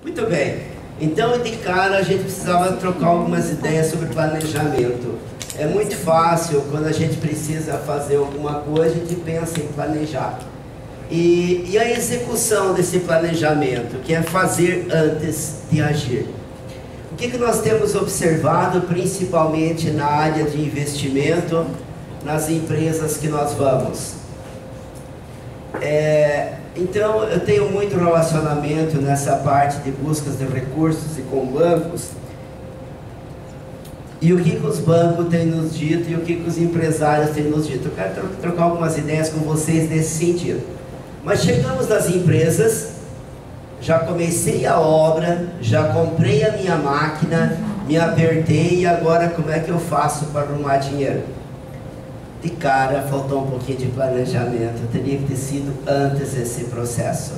Muito bem. Então, de cara, a gente precisava trocar algumas ideias sobre planejamento. É muito fácil, quando a gente precisa fazer alguma coisa, a gente pensa em planejar. E a execução desse planejamento, que é fazer antes de agir. O que nós temos observado, principalmente na área de investimento, nas empresas que nós vamos? Então, eu tenho muito relacionamento nessa parte de buscas de recursos e com bancos. E o que os bancos têm nos dito e o que os empresários têm nos dito. Eu quero trocar algumas ideias com vocês nesse sentido. Mas chegamos nas empresas, já comecei a obra, já comprei a minha máquina, me apertei e agora como é que eu faço para arrumar dinheiro? De cara, faltou um pouquinho de planejamento, teria que ter sido antes esse processo.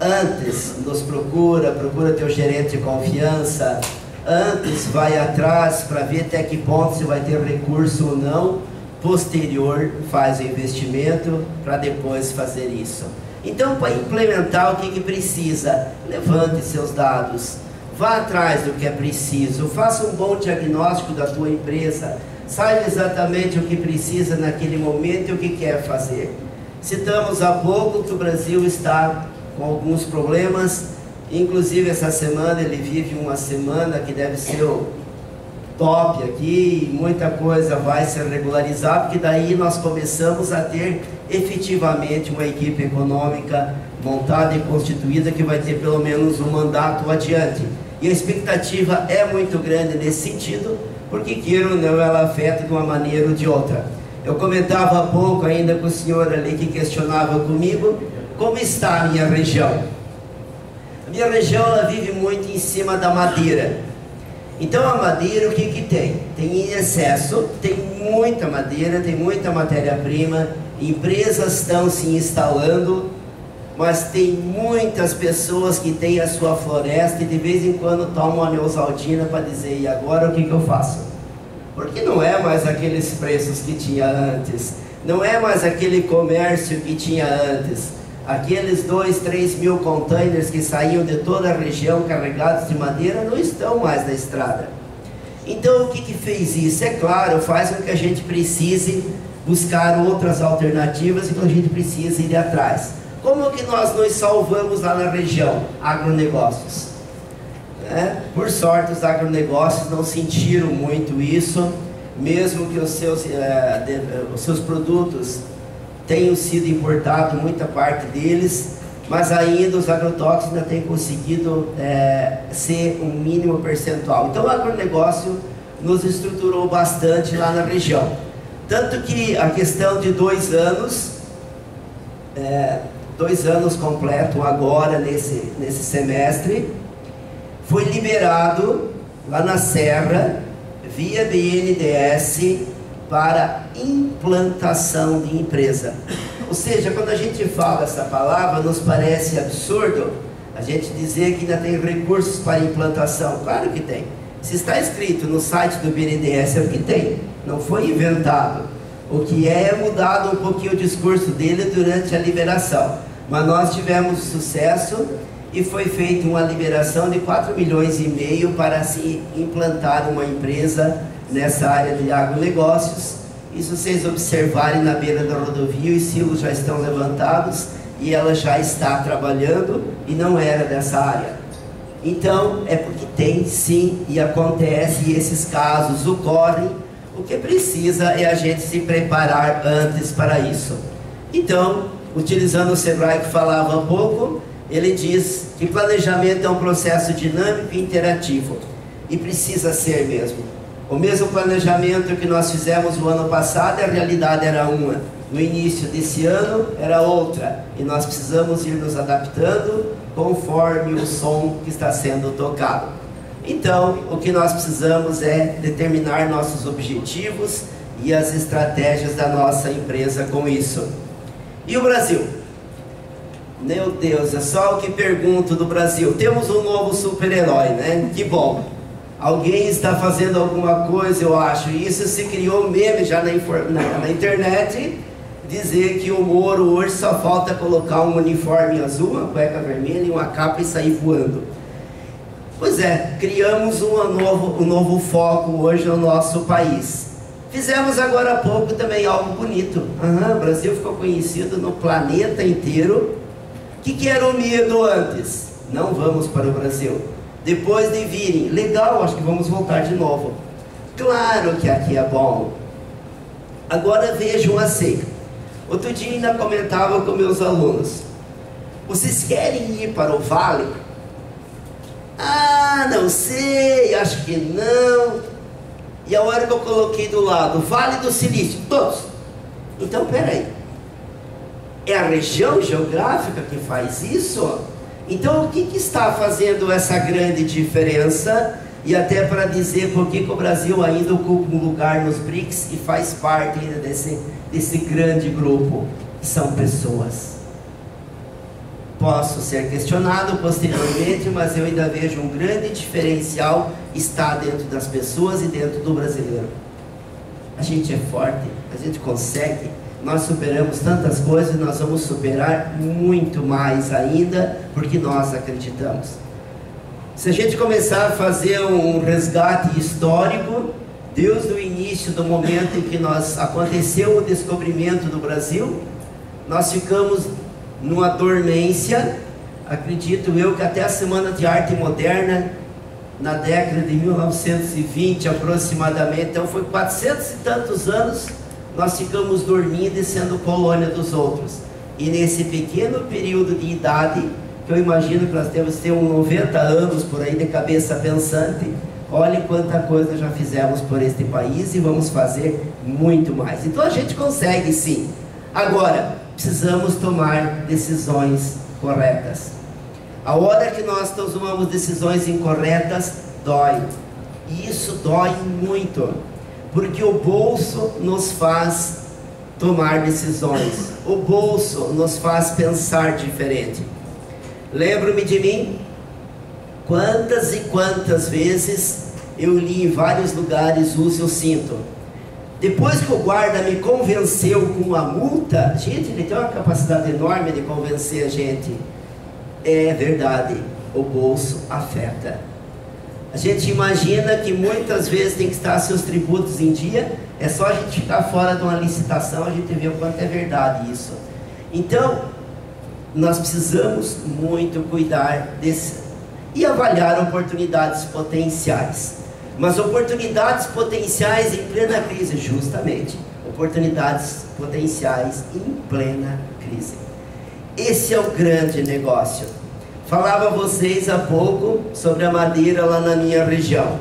Antes, nos procura teu gerente de confiança, antes vai atrás para ver até que ponto você vai ter recurso ou não, posterior faz o investimento para depois fazer isso. Então, para implementar o que precisa, levante seus dados, vá atrás do que é preciso, faça um bom diagnóstico da tua empresa, saiba exatamente o que precisa naquele momento e o que quer fazer. Citamos há pouco que o Brasil está com alguns problemas, inclusive essa semana ele vive uma semana que deve ser o top aqui, e muita coisa vai se regularizar, porque daí nós começamos a ter efetivamente uma equipe econômica montada e constituída que vai ter pelo menos um mandato adiante. E a expectativa é muito grande nesse sentido, porque queira ou não, ela afeta de uma maneira ou de outra. Eu comentava há pouco ainda com o senhor ali que questionava comigo, como está a minha região? A minha região, ela vive muito em cima da madeira. Então a madeira, o que tem? Tem em excesso, tem muita madeira, tem muita matéria-prima, empresas estão se instalando, mas tem muitas pessoas que têm a sua floresta e de vez em quando tomam a Neosaldina para dizer, e agora o que eu faço? Porque não é mais aqueles preços que tinha antes, não é mais aquele comércio que tinha antes. Aqueles 2, 3 mil containers que saíam de toda a região carregados de madeira não estão mais na estrada. Então o que fez isso? É claro, faz com que a gente precise buscar outras alternativas e que a gente precise ir atrás. Como que nós nos salvamos lá na região? Agronegócios. Por sorte, os agronegócios não sentiram muito isso, mesmo que os seus produtos tenham sido importados, muita parte deles, mas ainda os agrotóxicos ainda têm conseguido ser um mínimo percentual. Então o agronegócio nos estruturou bastante lá na região. Tanto que a questão de 2 anos, 2 anos completo agora nesse semestre, foi liberado lá na Serra, via BNDES, para implantação de empresa. Ou seja, quando a gente fala essa palavra, nos parece absurdo a gente dizer que ainda tem recursos para implantação. Claro que tem. Se está escrito no site do BNDES, é o que tem. Não foi inventado. O que é mudado um pouquinho o discurso dele durante a liberação. Mas nós tivemos sucesso e foi feita uma liberação de 4,5 milhões para se implantar uma empresa nessa área de agronegócios. E se vocês observarem na beira da rodovia, os silos já estão levantados e ela já está trabalhando e não era dessa área. Então, é porque tem sim e acontece, e esses casos ocorrem. O que precisa é a gente se preparar antes para isso. Então, utilizando o Sebrae que falava há pouco, ele diz que planejamento é um processo dinâmico e interativo. E precisa ser mesmo. O mesmo planejamento que nós fizemos no ano passado, a realidade era uma. No início desse ano era outra. E nós precisamos ir nos adaptando conforme o som que está sendo tocado. Então, o que nós precisamos é determinar nossos objetivos e as estratégias da nossa empresa com isso. E o Brasil? Meu Deus, é só o que pergunto do Brasil. Temos um novo super-herói, né? Que bom. Alguém está fazendo alguma coisa, eu acho. Isso se criou meme já na internet, dizer que o Moro hoje só falta colocar um uniforme azul, uma cueca vermelha e uma capa e sair voando. Pois é, criamos um novo foco hoje no nosso país. Fizemos agora há pouco também algo bonito. O Brasil ficou conhecido no planeta inteiro. O que era o medo antes? Não vamos para o Brasil. Depois de virem, legal, acho que vamos voltar de novo. Claro que aqui é bom. Agora vejam assim. Outro dia ainda comentava com meus alunos: vocês querem ir para o Vale? Ah, não sei, acho que não. E a hora que eu coloquei do lado, Vale do Silício, todos. Então, peraí. É a região geográfica que faz isso? Então, o que está fazendo essa grande diferença? E até para dizer por que o Brasil ainda ocupa um lugar nos BRICS e faz parte ainda desse grande grupo. São pessoas. Posso ser questionado posteriormente, mas eu ainda vejo um grande diferencial está dentro das pessoas e dentro do brasileiro. A gente é forte, a gente consegue, nós superamos tantas coisas e nós vamos superar muito mais ainda, porque nós acreditamos. Se a gente começar a fazer um resgate histórico, desde o início do momento em que aconteceu o descobrimento do Brasil, nós ficamos numa dormência. Acredito eu que até a Semana de Arte Moderna, na década de 1920 aproximadamente, então foi 400 e tantos anos, nós ficamos dormindo e sendo colônia dos outros. E nesse pequeno período de idade, que eu imagino que nós temos que ter uns 90 anos por aí de cabeça pensante, olhe quanta coisa já fizemos por este país e vamos fazer muito mais. Então a gente consegue sim. Agora, precisamos tomar decisões corretas. A hora que nós tomamos decisões incorretas, dói. E isso dói muito, porque o bolso nos faz tomar decisões. O bolso nos faz pensar diferente. Lembro-me de mim, quantas e quantas vezes eu li em vários lugares, use o cinto. Depois que o guarda me convenceu com a multa, gente, ele tem uma capacidade enorme de convencer a gente. É verdade, o bolso afeta. A gente imagina que muitas vezes tem que estar seus tributos em dia, é só a gente ficar fora de uma licitação, a gente vê o quanto é verdade isso. Então, nós precisamos muito cuidar desse e avaliar oportunidades potenciais. Mas oportunidades potenciais em plena crise, justamente. Oportunidades potenciais em plena crise. Esse é o grande negócio. Falava a vocês há pouco sobre a madeira lá na minha região.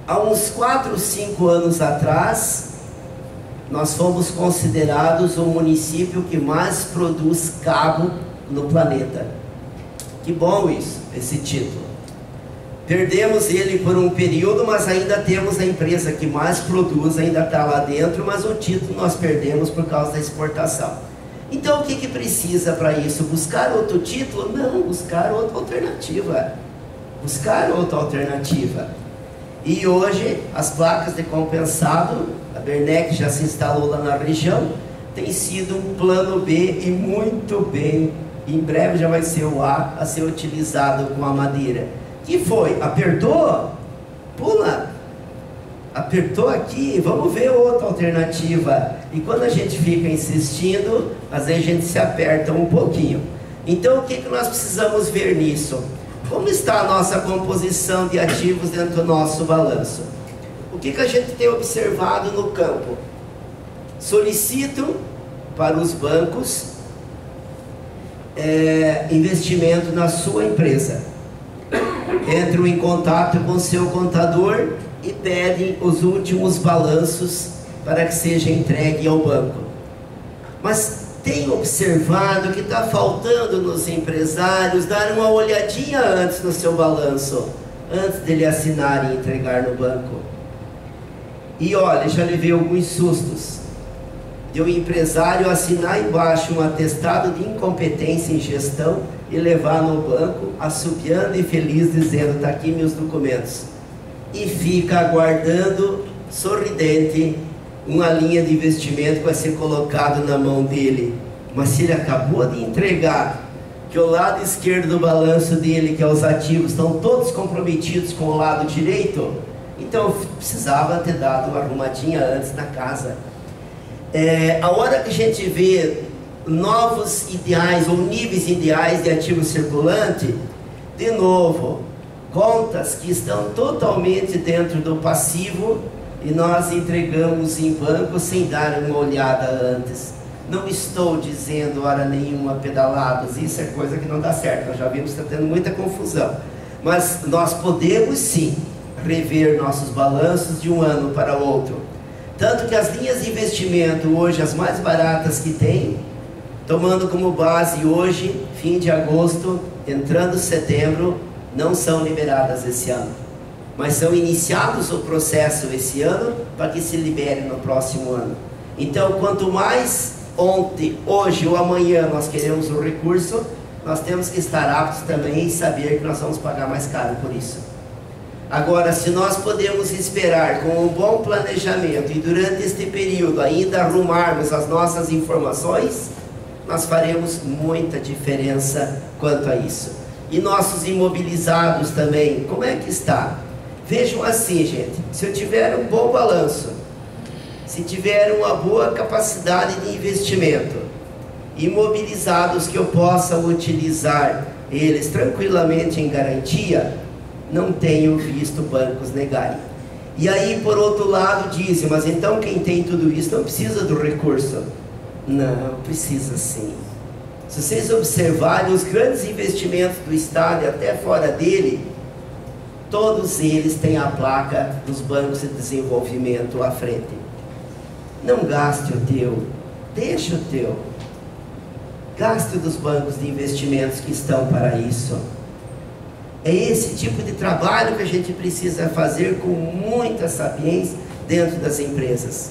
Há uns 4 ou 5 anos atrás, nós fomos considerados o município que mais produz cabo no planeta. Que bom isso, esse título. Perdemos ele por um período, mas ainda temos a empresa que mais produz, ainda está lá dentro, mas o título nós perdemos por causa da exportação. Então o que precisa para isso? Buscar outro título? Não, buscar outra alternativa. Buscar outra alternativa. E hoje as placas de compensado, a Bernec já se instalou lá na região, tem sido um plano B e muito bem. Em breve já vai ser o A ser utilizado com a madeira. Que foi? Apertou? Pula! Apertou aqui, vamos ver outra alternativa. E quando a gente fica insistindo, às vezes a gente se aperta um pouquinho. Então o que nós precisamos ver nisso? Como está a nossa composição de ativos dentro do nosso balanço? O que a gente tem observado no campo? Solicito para os bancos investimento na sua empresa. Entram em contato com o seu contador e pedem os últimos balanços para que seja entregue ao banco. Mas tem observado que está faltando nos empresários dar uma olhadinha antes no seu balanço, antes dele assinar e entregar no banco. E olha, já levei alguns sustos de um empresário assinar embaixo um atestado de incompetência em gestão e levar no banco, assobiando e feliz, dizendo: está aqui meus documentos. E fica aguardando, sorridente, uma linha de investimento que vai ser colocado na mão dele. Mas se ele acabou de entregar que o lado esquerdo do balanço dele, que é os ativos, estão todos comprometidos com o lado direito, então eu precisava ter dado uma arrumadinha antes na casa. A hora que a gente vê novos ideais ou níveis ideais de ativo circulante, de novo, contas que estão totalmente dentro do passivo e nós entregamos em banco sem dar uma olhada antes. Não estou dizendo hora nenhuma pedaladas, isso é coisa que não dá certo, nós já vimos que está tendo muita confusão. Mas nós podemos sim rever nossos balanços de um ano para outro. Tanto que as linhas de investimento hoje, as mais baratas que tem, tomando como base hoje, fim de agosto, entrando setembro, não são liberadas esse ano. Mas são iniciados o processo esse ano para que se libere no próximo ano. Então, quanto mais ontem, hoje ou amanhã nós queremos o recurso, nós temos que estar aptos também e saber que nós vamos pagar mais caro por isso. Agora, se nós podemos esperar com um bom planejamento e durante este período ainda arrumarmos as nossas informações, nós faremos muita diferença quanto a isso. E nossos imobilizados também, como é que está? Vejam assim, gente, se eu tiver um bom balanço, se tiver uma boa capacidade de investimento, imobilizados que eu possa utilizar eles tranquilamente em garantia, não tenho visto bancos negarem. E aí, por outro lado, dizem, mas então quem tem tudo isso não precisa do recurso. Não, precisa sim. Se vocês observarem os grandes investimentos do Estado e até fora dele, todos eles têm a placa dos bancos de desenvolvimento à frente. Não gaste o teu, deixa o teu. Gaste dos bancos de investimentos que estão para isso. É esse tipo de trabalho que a gente precisa fazer com muita sapiência dentro das empresas.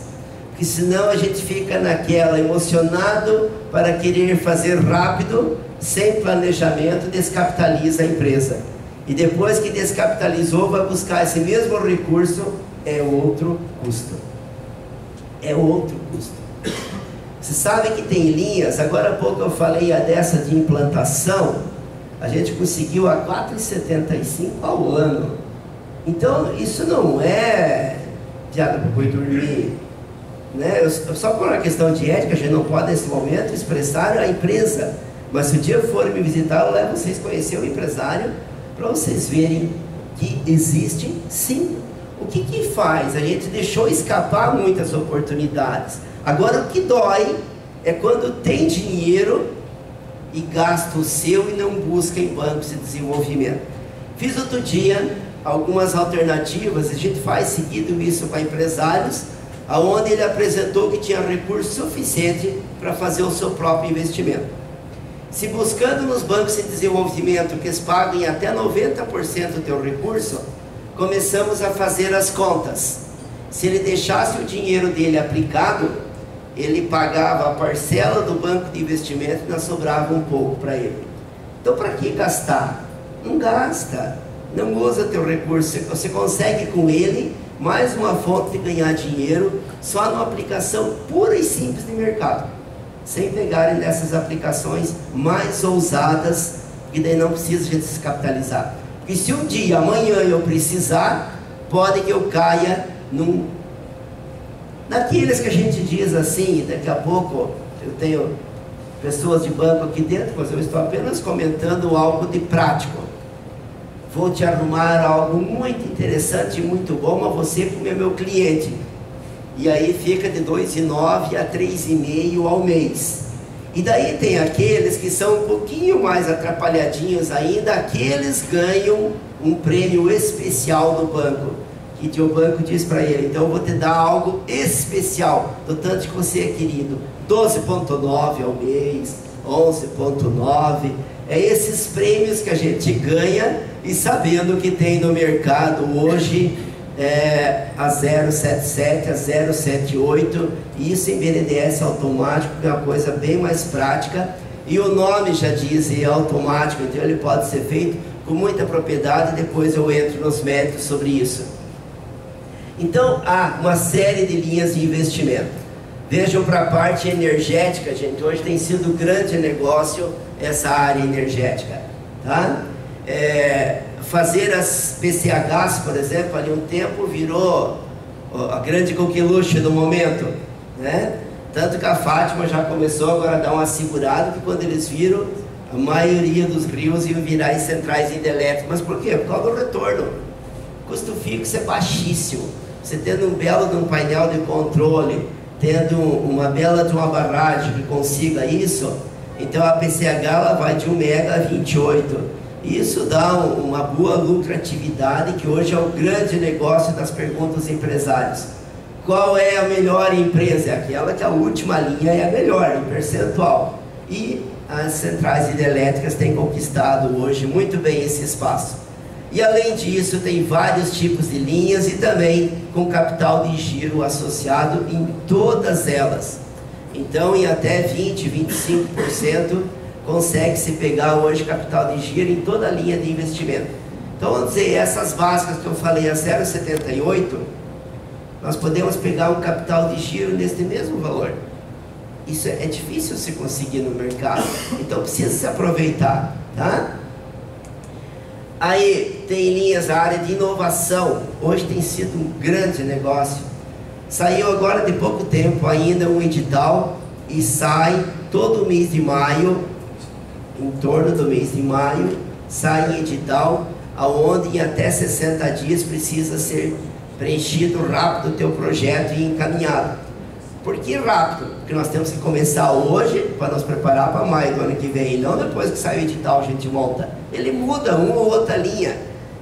Porque senão a gente fica naquela, emocionado para querer fazer rápido, sem planejamento, descapitaliza a empresa. E depois que descapitalizou, vai buscar esse mesmo recurso, é outro custo. É outro custo. Você sabe que tem linhas, agora há pouco eu falei a dessa de implantação, a gente conseguiu a 4,75 ao ano. Então isso não é piada para boi dormir, né? Só por uma questão de ética, a gente não pode nesse momento expressar a empresa, mas se o dia for me visitar, eu levo vocês a conhecer o empresário para vocês verem que existe sim. O que faz? A gente deixou escapar muitas oportunidades. Agora o que dói é quando tem dinheiro e gasta o seu e não busca em bancos de desenvolvimento. Fiz outro dia algumas alternativas, a gente faz seguido isso para empresários, aonde ele apresentou que tinha recurso suficiente para fazer o seu próprio investimento. Se buscando nos bancos de desenvolvimento que eles paguem até 90% do teu recurso, começamos a fazer as contas. Se ele deixasse o dinheiro dele aplicado, ele pagava a parcela do banco de investimento e ainda sobrava um pouco para ele. Então, para que gastar? Não gasta, não usa teu recurso. Você consegue com ele mais uma fonte de ganhar dinheiro só numa aplicação pura e simples de mercado, sem pegarem nessas aplicações mais ousadas, que daí não precisa a gente se capitalizar. Porque se um dia, amanhã eu precisar, pode que eu caia naqueles que a gente diz assim, daqui a pouco eu tenho pessoas de banco aqui dentro, mas eu estou apenas comentando algo de prático. Vou te arrumar algo muito interessante e muito bom, mas você como é meu cliente. E aí fica de 2,9 a 3,5 ao mês. E daí tem aqueles que são um pouquinho mais atrapalhadinhos ainda, aqueles ganham um prêmio especial do banco. Que o banco diz para ele, então eu vou te dar algo especial, do tanto que você é querido, 12,9 ao mês, 11,9, é esses prêmios que a gente ganha, e sabendo que tem no mercado hoje a 077, a 078, e isso em BNDES automático, que é uma coisa bem mais prática, e o nome já diz, é automático, então ele pode ser feito com muita propriedade, depois eu entro nos méritos sobre isso. Então há uma série de linhas de investimento. Vejam para a parte energética, gente. Hoje tem sido um grande negócio essa área energética, tá? Fazer as PCHs, por exemplo, ali um tempo virou a grande coqueluche do momento, né? Tanto que a Fátima já começou agora a dar uma segurada, que quando eles viram, a maioria dos rios iam virar em centrais hidrelétricas. Mas por quê? Por causa do retorno. O custo fixo é baixíssimo. Você tendo um belo de um painel de controle, tendo uma bela de uma barragem que consiga isso, então a PCH ela vai de 1 mega a 28. Isso dá uma boa lucratividade, que hoje é o grande negócio das perguntas dos empresários. Qual é a melhor empresa? É aquela que a última linha é a melhor em percentual. E as centrais hidrelétricas têm conquistado hoje muito bem esse espaço. E além disso, tem vários tipos de linhas e também com capital de giro associado em todas elas. Então, em até 20, 25% consegue-se pegar hoje capital de giro em toda a linha de investimento. Então, vamos dizer, essas básicas que eu falei a 0,78, nós podemos pegar um capital de giro neste mesmo valor. Isso é difícil se conseguir no mercado, então precisa se aproveitar, tá? Aí tem linhas da área de inovação. Hoje tem sido um grande negócio. Saiu agora de pouco tempo ainda um edital, e sai todo mês de maio, em torno do mês de maio, sai edital, aonde em até 60 dias precisa ser preenchido rápido o teu projeto e encaminhado. Por que rápido? Porque nós temos que começar hoje para nos preparar para maio do ano que vem, e não depois que sai o edital a gente monta. Ele muda uma ou outra linha.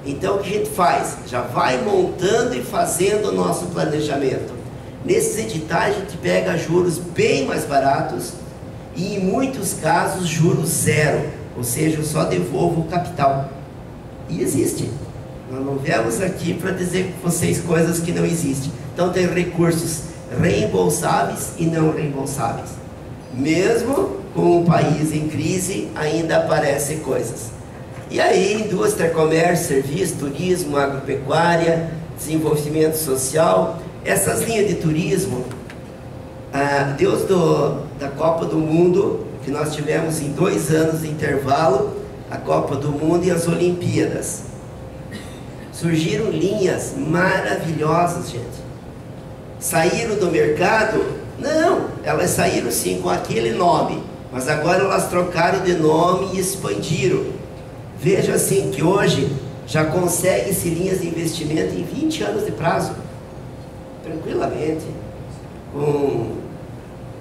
Então o que a gente faz? Já vai montando e fazendo o nosso planejamento. Nesses editais a gente pega juros bem mais baratos e em muitos casos juros zero, ou seja, eu só devolvo o capital. E existe. Nós não viemos aqui para dizer para vocês coisas que não existem. Então tem recursos reembolsáveis e não reembolsáveis. Mesmo com um país em crise, ainda aparecem coisas. E aí, indústria, comércio, serviço, turismo, agropecuária, desenvolvimento social, essas linhas de turismo, Deus da Copa do Mundo, que nós tivemos em 2 anos de intervalo, a Copa do Mundo e as Olimpíadas. Surgiram linhas maravilhosas, gente. Saíram do mercado? Não, elas saíram sim com aquele nome, mas agora elas trocaram de nome e expandiram. Veja assim que hoje já consegue-se linhas de investimento em 20 anos de prazo, tranquilamente, com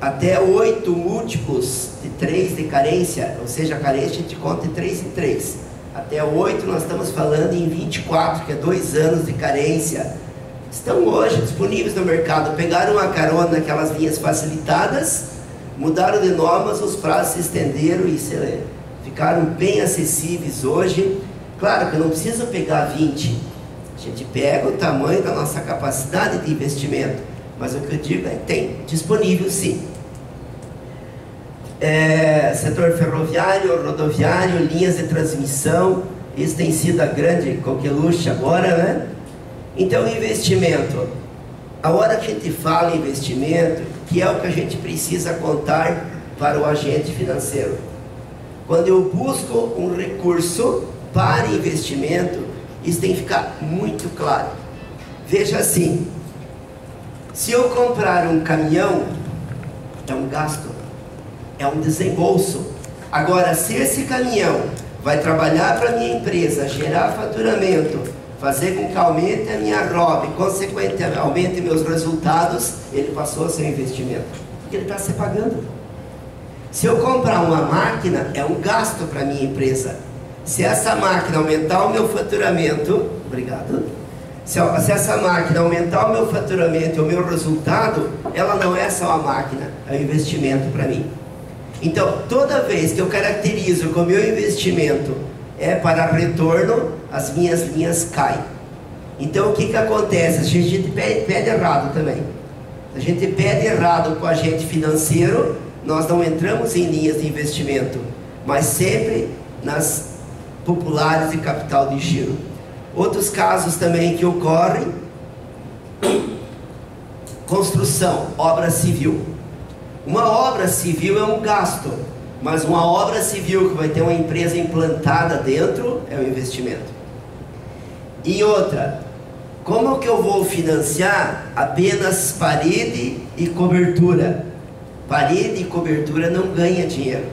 até 8 múltiplos de 3 de carência, ou seja, a carência a gente conta de 3 em 3. Até 8 nós estamos falando em 24, que é 2 anos de carência. Estão hoje disponíveis no mercado. Pegaram uma carona naquelas linhas facilitadas, mudaram de normas, os prazos se estenderam e ficaram bem acessíveis hoje. Claro que eu não preciso pegar 20, a gente pega o tamanho da nossa capacidade de investimento, mas o que eu digo é tem disponível sim. Setor ferroviário, rodoviário, linhas de transmissão, isso tem sido a grande coqueluche agora, né? Então, investimento. A hora que a gente fala em investimento, que é o que a gente precisa contar para o agente financeiro. Quando eu busco um recurso para investimento, isso tem que ficar muito claro. Veja assim, se eu comprar um caminhão, é um gasto, é um desembolso. Agora, se esse caminhão vai trabalhar para a minha empresa, gerar faturamento, fazer com que aumente a minha ROB, consequentemente aumente meus resultados, ele passou a ser um investimento, porque ele está se pagando. Se eu comprar uma máquina, é um gasto para a minha empresa. Se essa máquina aumentar o meu faturamento, obrigado, se essa máquina aumentar o meu faturamento e o meu resultado, ela não é só a máquina, é um investimento para mim. Então, toda vez que eu caracterizo que o meu investimento é para retorno, as minhas linhas caem. Então, o que acontece? A gente pede errado também. A gente pede errado com o agente financeiro, nós não entramos em linhas de investimento, mas sempre nas populares de capital de giro. Outros casos também que ocorrem: construção, obra civil. Uma obra civil é um gasto, mas uma obra civil que vai ter uma empresa implantada dentro é um investimento. E outra, como que eu vou financiar apenas parede e cobertura? Parede e cobertura não ganha dinheiro.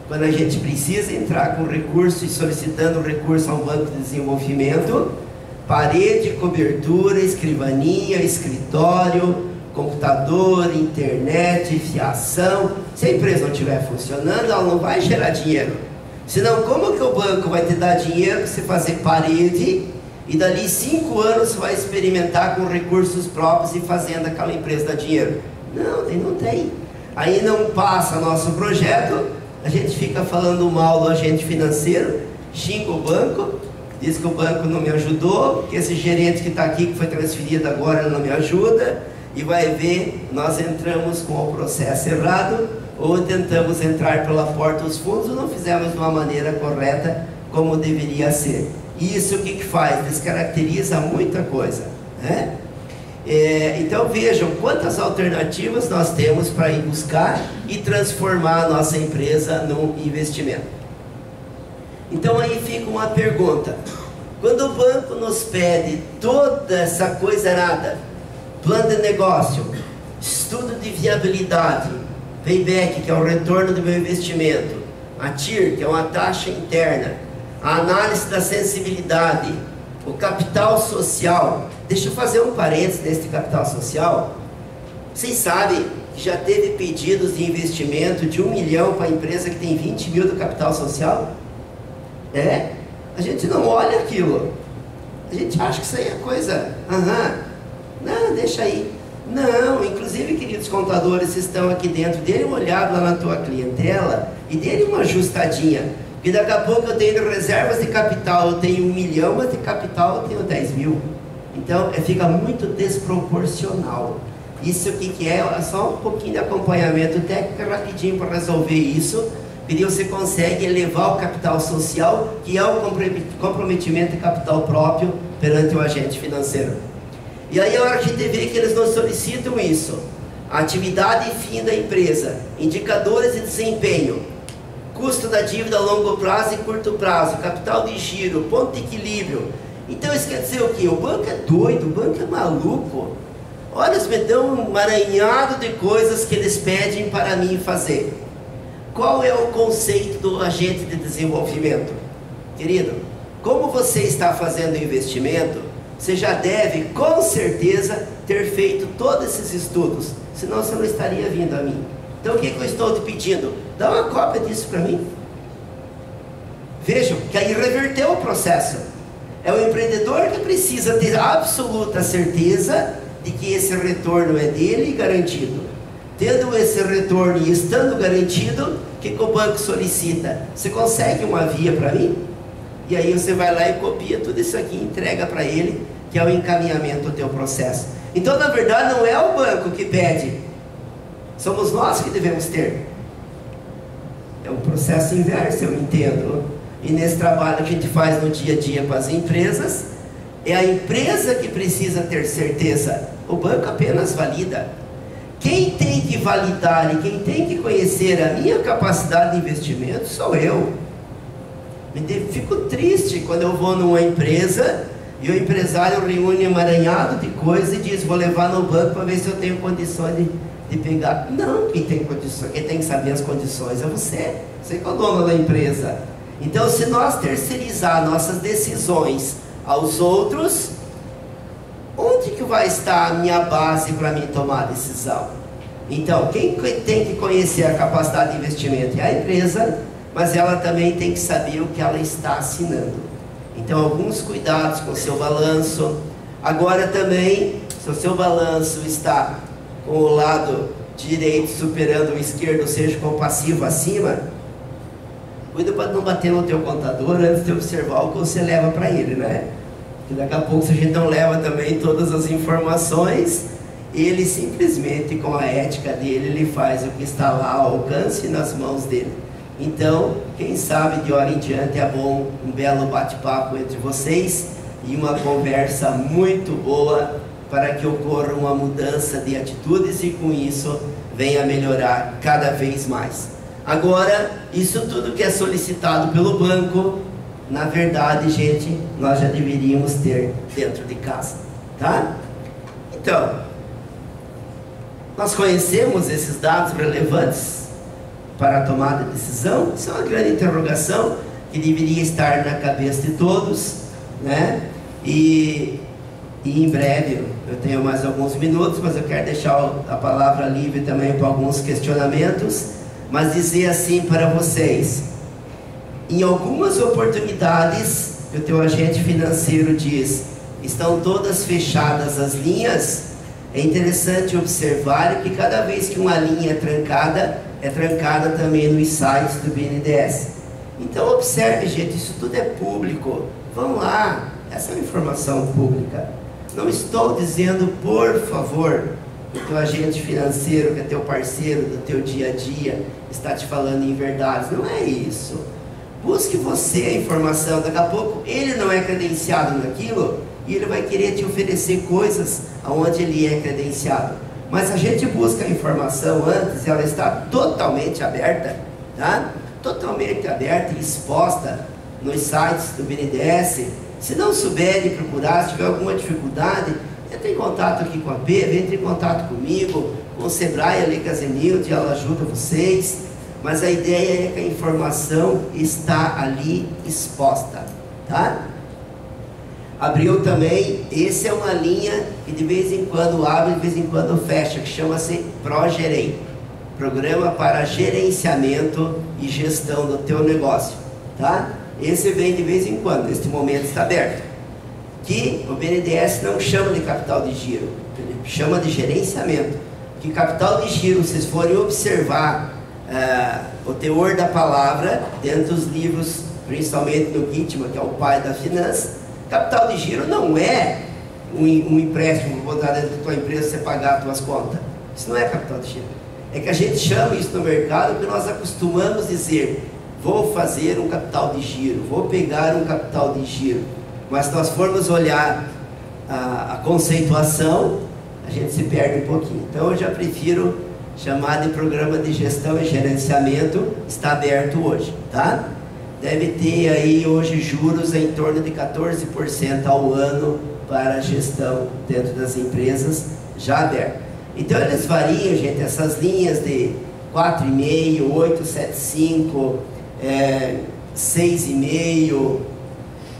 Quando a gente precisa entrar com recurso e solicitando recurso ao Banco de Desenvolvimento, parede, cobertura, escrivaninha, escritório, computador, internet, fiação. Se a empresa não estiver funcionando, ela não vai gerar dinheiro. Senão, como que o banco vai te dar dinheiro para você fazer parede e dali 5 anos você vai experimentar com recursos próprios e fazendo aquela empresa dar dinheiro? Não tem. Aí não passa nosso projeto, a gente fica falando mal do agente financeiro, xinga o banco, diz que o banco não me ajudou, que esse gerente que está aqui, que foi transferido agora, ele não me ajuda, e vai ver, nós entramos com o processo errado, ou tentamos entrar pela porta dos fundos, ou não fizemos de uma maneira correta, como deveria ser. Isso o que faz? Descaracteriza muita coisa, né? Então vejam quantas alternativas nós temos para ir buscar e transformar a nossa empresa num investimento. Então aí fica uma pergunta: quando o banco nos pede toda essa coisa nada, plano de negócio, estudo de viabilidade, payback, que é o retorno do meu investimento, a TIR, que é uma taxa interna, a análise da sensibilidade, o capital social. Deixa eu fazer um parênteses nesse capital social. Vocês sabem que já teve pedidos de investimento de 1 milhão para a empresa que tem 20 mil do capital social? A gente não olha aquilo. A gente acha que isso aí é coisa... Não, deixa aí. Não, inclusive, queridos contadores, vocês estão aqui dentro, dêem uma olhada lá na tua clientela e dêem uma ajustadinha. Porque daqui a pouco eu tenho reservas de capital, eu tenho 1 milhão, mas de capital eu tenho 10 mil. Então fica muito desproporcional. Isso o que é? Só um pouquinho de acompanhamento técnico rapidinho para resolver isso. E você consegue elevar o capital social, que é o comprometimento de capital próprio perante o agente financeiro. E aí a hora que a gente vê que eles não solicitam isso, a atividade e fim da empresa, indicadores de desempenho, custo da dívida a longo prazo e curto prazo, capital de giro, ponto de equilíbrio. Então isso quer dizer o quê? O banco é doido, o banco é maluco. Olha, eles me dão um emaranhado de coisas que eles pedem para mim fazer. Qual é o conceito do agente de desenvolvimento? Querido, como você está fazendo investimento, você já deve, com certeza, ter feito todos esses estudos. Senão você não estaria vindo a mim. Então o que eu estou te pedindo? Dá uma cópia disso para mim. Vejam, que aí reverteu o processo. É o empreendedor que precisa ter absoluta certeza de que esse retorno é dele e garantido. Tendo esse retorno e estando garantido, o que o banco solicita? Você consegue uma via para mim? E aí você vai lá e copia tudo isso aqui e entrega para ele, que é o encaminhamento do teu processo. Então, na verdade, não é o banco que pede, somos nós que devemos ter. É um processo inverso, eu entendo. E nesse trabalho que a gente faz no dia a dia com as empresas, é a empresa que precisa ter certeza, o banco apenas valida. Quem tem que validar e quem tem que conhecer a minha capacidade de investimento sou eu. Fico triste quando eu vou numa empresa e o empresário reúne um emaranhado de coisas e diz: vou levar no banco para ver se eu tenho condições de pegar. Não, quem tem condições, quem tem que saber as condições é você. Você que é o dono da empresa. Então, se nós terceirizar nossas decisões aos outros, onde que vai estar a minha base para mim tomar a decisão? Então, quem tem que conhecer a capacidade de investimento é a empresa, mas ela também tem que saber o que ela está assinando. Então, alguns cuidados com o seu balanço. Agora também, se o seu balanço está com o lado direito superando o esquerdo, ou seja, com o passivo acima, cuida para não bater no teu contador antes de observar o que você leva para ele, né? Porque daqui a pouco, se a gente não leva também todas as informações, ele simplesmente, com a ética dele, ele faz o que está lá ao alcance nas mãos dele. Então, quem sabe de hora em diante é bom um belo bate-papo entre vocês e uma conversa muito boa para que ocorra uma mudança de atitudes e com isso venha melhorar cada vez mais. Agora, isso tudo que é solicitado pelo banco, na verdade, gente, nós já deveríamos ter dentro de casa, tá? Então, nós conhecemos esses dados relevantes para a tomada de decisão? Isso é uma grande interrogação que deveria estar na cabeça de todos, né? E em breve, eu tenho mais alguns minutos, mas eu quero deixar a palavra livre também para alguns questionamentos, mas dizer assim para vocês: em algumas oportunidades, o teu agente financeiro diz, estão todas fechadas as linhas. É interessante observar que cada vez que uma linha é trancada também nos sites do BNDES. Então observe, gente, isso tudo é público. Vão lá, essa é uma informação pública. Não estou dizendo, por favor, que o teu agente financeiro, que é teu parceiro do teu dia a dia, está te falando em verdades. Não é isso. Busque você a informação. Daqui a pouco ele não é credenciado naquilo e ele vai querer te oferecer coisas aonde ele é credenciado. Mas a gente busca a informação antes, ela está totalmente aberta, tá? Totalmente aberta e exposta nos sites do BNDES. Se não souberem procurar, se tiver alguma dificuldade, entre em contato aqui com a PEV, entre em contato comigo, com o Sebrae, ali com a Zenilde, ela ajuda vocês. Mas a ideia é que a informação está ali exposta, tá? Abriu também, essa é uma linha que de vez em quando abre, de vez em quando fecha, que chama-se ProGerem, Programa para Gerenciamento e Gestão do Teu Negócio, tá? Esse vem de vez em quando, neste momento está aberto. Que o BNDES não chama de capital de giro, ele chama de gerenciamento. Que capital de giro, vocês forem observar o teor da palavra dentro dos livros, principalmente no Gitman, que é o pai da finança, capital de giro não é um empréstimo que vou dar dentro da tua empresa você pagar as tuas contas. Isso não é capital de giro. É que a gente chama isso no mercado porque nós acostumamos dizer, vou fazer um capital de giro, vou pegar um capital de giro. Mas se nós formos olhar a conceituação, a gente se perde um pouquinho. Então eu já prefiro chamar de programa de gestão e gerenciamento, está aberto hoje, tá? Deve ter aí hoje juros em torno de 14% ao ano para a gestão dentro das empresas, já aberto. Então eles variam, gente, essas linhas de 4,5, 8,75, 6,5,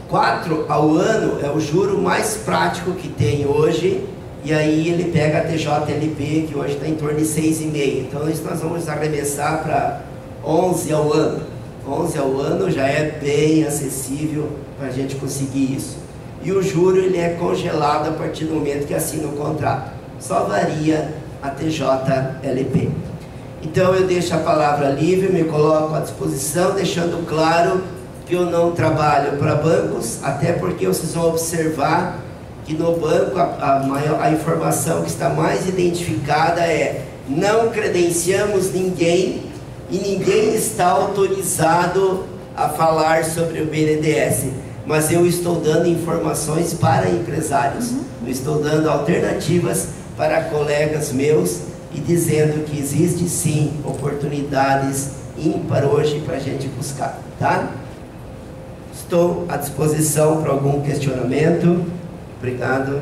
4 ao ano é o juro mais prático que tem hoje. E aí ele pega a TJLP, que hoje está em torno de 6,5. Então isso nós vamos arremessar para 11 ao ano. 11 ao ano já é bem acessível para a gente conseguir isso. E o juro ele é congelado a partir do momento que assina o contrato. Só varia a TJLP. Então eu deixo a palavra livre, me coloco à disposição, deixando claro que eu não trabalho para bancos, até porque vocês vão observar que no banco a informação que está mais identificada é: não credenciamos ninguém e ninguém está autorizado a falar sobre o BNDES, mas eu estou dando informações para empresários, eu estou dando alternativas para colegas meus e dizendo que existe sim oportunidades ímpar hoje para a gente buscar, tá? Estou à disposição para algum questionamento. Obrigado.